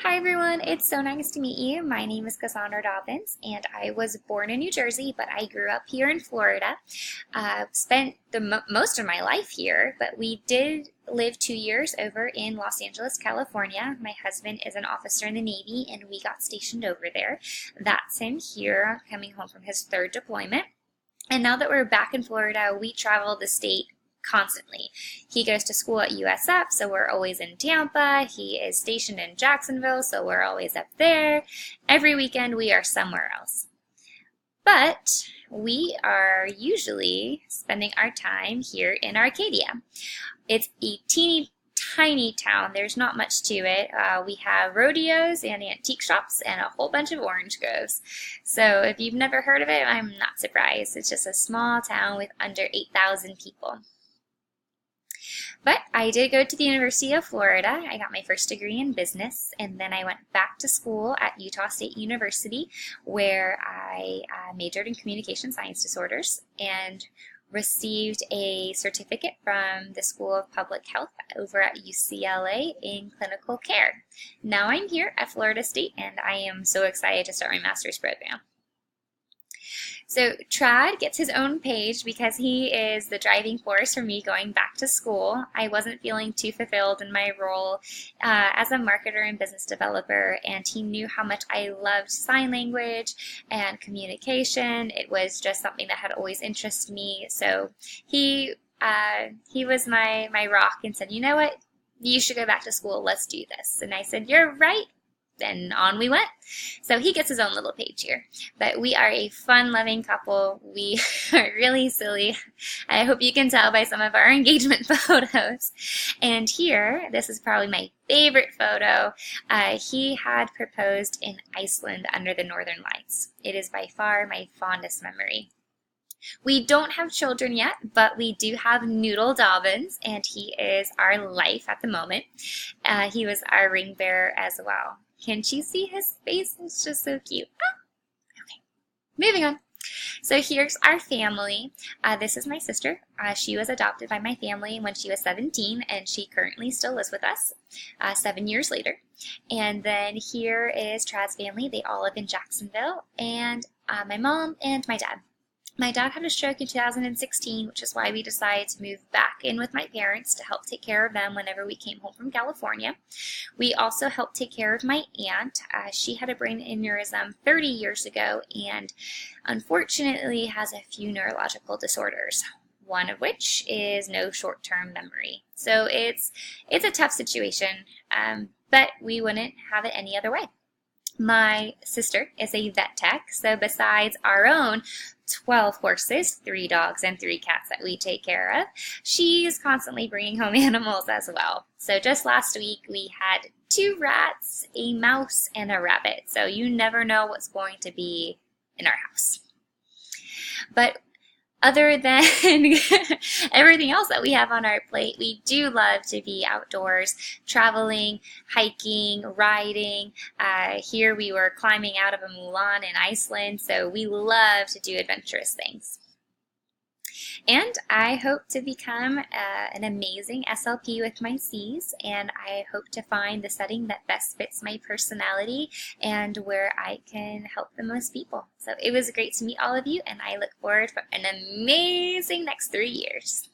Hi everyone, it's so nice to meet you. My name is Cassandra Dobbins and I was born in New Jersey, but I grew up here in Florida. Spent the most of my life here, but we did live 2 years over in Los Angeles, California. My husband is an officer in the Navy and we got stationed over there. That's him here coming home from his third deployment. And now that we're back in Florida, we travel the state constantly. He goes to school at USF, so we're always in Tampa. He is stationed in Jacksonville, so we're always up there. Every weekend we are somewhere else. But we are usually spending our time here in Arcadia. It's a teeny tiny town. There's not much to it. We have rodeos and antique shops and a whole bunch of orange groves. So if you've never heard of it, I'm not surprised. It's just a small town with under 8,000 people. But I did go to the University of Florida. I got my first degree in business, and then I went back to school at Utah State University, where I majored in communication science disorders and received a certificate from the School of Public Health over at UCLA in clinical care. Now I'm here at Florida State, and I am so excited to start my master's program. So Trad gets his own page because he is the driving force for me going back to school. I wasn't feeling too fulfilled in my role as a marketer and business developer, and he knew how much I loved sign language and communication. It was just something that had always interested me. So he was my rock and said, you know what, you should go back to school. Let's do this. And I said, you're right. And on we went. So he gets his own little page here. But we are a fun-loving couple. We are really silly. I hope you can tell by some of our engagement photos. And here, this is probably my favorite photo. He had proposed in Iceland under the Northern Lights. It is by far my fondest memory. We don't have children yet, but we do have Noodle Dobbins, and he is our life at the moment. He was our ring bearer as well. Can't you see his face? It's just so cute. Okay, moving on. So here's our family. This is my sister. She was adopted by my family when she was 17, and she currently still lives with us 7 years later. And then here is Trad's family. They all live in Jacksonville, and my mom and my dad. My dad had a stroke in 2016, which is why we decided to move back in with my parents to help take care of them whenever we came home from California. We also helped take care of my aunt. She had a brain aneurysm 30 years ago and unfortunately has a few neurological disorders, one of which is no short-term memory. So it's a tough situation, but we wouldn't have it any other way. My sister is a vet tech, so besides our own 12 horses, 3 dogs, and 3 cats that we take care of, she's constantly bringing home animals as well. So just last week we had 2 rats, a mouse, and a rabbit. So you never know what's going to be in our house. But other than everything else that we have on our plate, we do love to be outdoors, traveling, hiking, riding. Here we were climbing out of a Mulan in Iceland, so we love to do adventurous things. And I hope to become an amazing SLP with my C's, and I hope to find the setting that best fits my personality and where I can help the most people. So it was great to meet all of you, and I look forward for an amazing next 3 years.